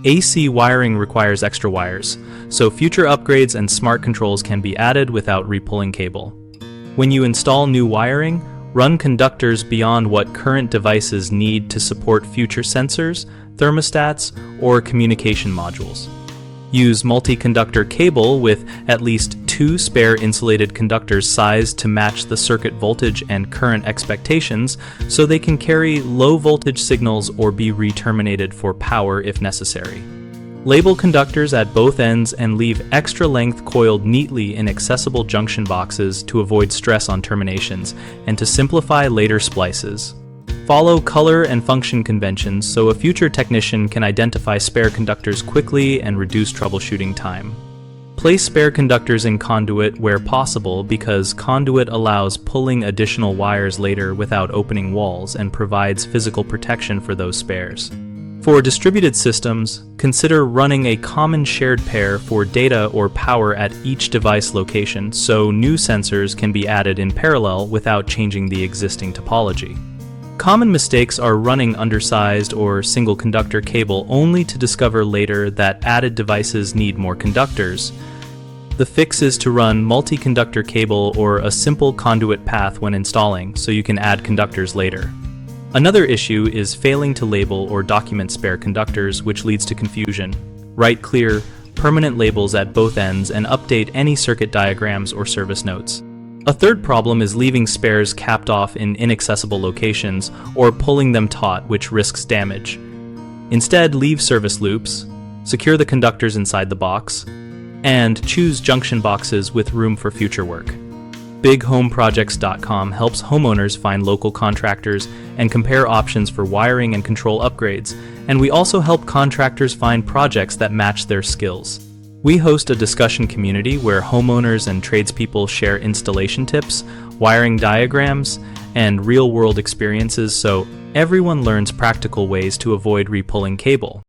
AC wiring requires extra wires, so future upgrades and smart controls can be added without repulling cable. When you install new wiring, run conductors beyond what current devices need to support future sensors, thermostats, or communication modules. Use multi-conductor cable with at least 2 spare insulated conductors sized to match the circuit voltage and current expectations so they can carry low voltage signals or be re-terminated for power if necessary. Label conductors at both ends and leave extra length coiled neatly in accessible junction boxes to avoid stress on terminations and to simplify later splices. Follow color and function conventions so a future technician can identify spare conductors quickly and reduce troubleshooting time. Place spare conductors in conduit where possible because conduit allows pulling additional wires later without opening walls and provides physical protection for those spares. For distributed systems, consider running a common shared pair for data or power at each device location so new sensors can be added in parallel without changing the existing topology. Common mistakes are running undersized or single conductor cable only to discover later that added devices need more conductors. The fix is to run multi-conductor cable or a simple conduit path when installing so you can add conductors later. Another issue is failing to label or document spare conductors, which leads to confusion. Write clear, permanent labels at both ends and update any circuit diagrams or service notes. A third problem is leaving spares capped off in inaccessible locations or pulling them taut, which risks damage. Instead, leave service loops, secure the conductors inside the box, and choose junction boxes with room for future work. BigHomeProjects.com helps homeowners find local contractors and compare options for wiring and control upgrades, and we also help contractors find projects that match their skills. We host a discussion community where homeowners and tradespeople share installation tips, wiring diagrams, and real-world experiences so everyone learns practical ways to avoid repulling cable.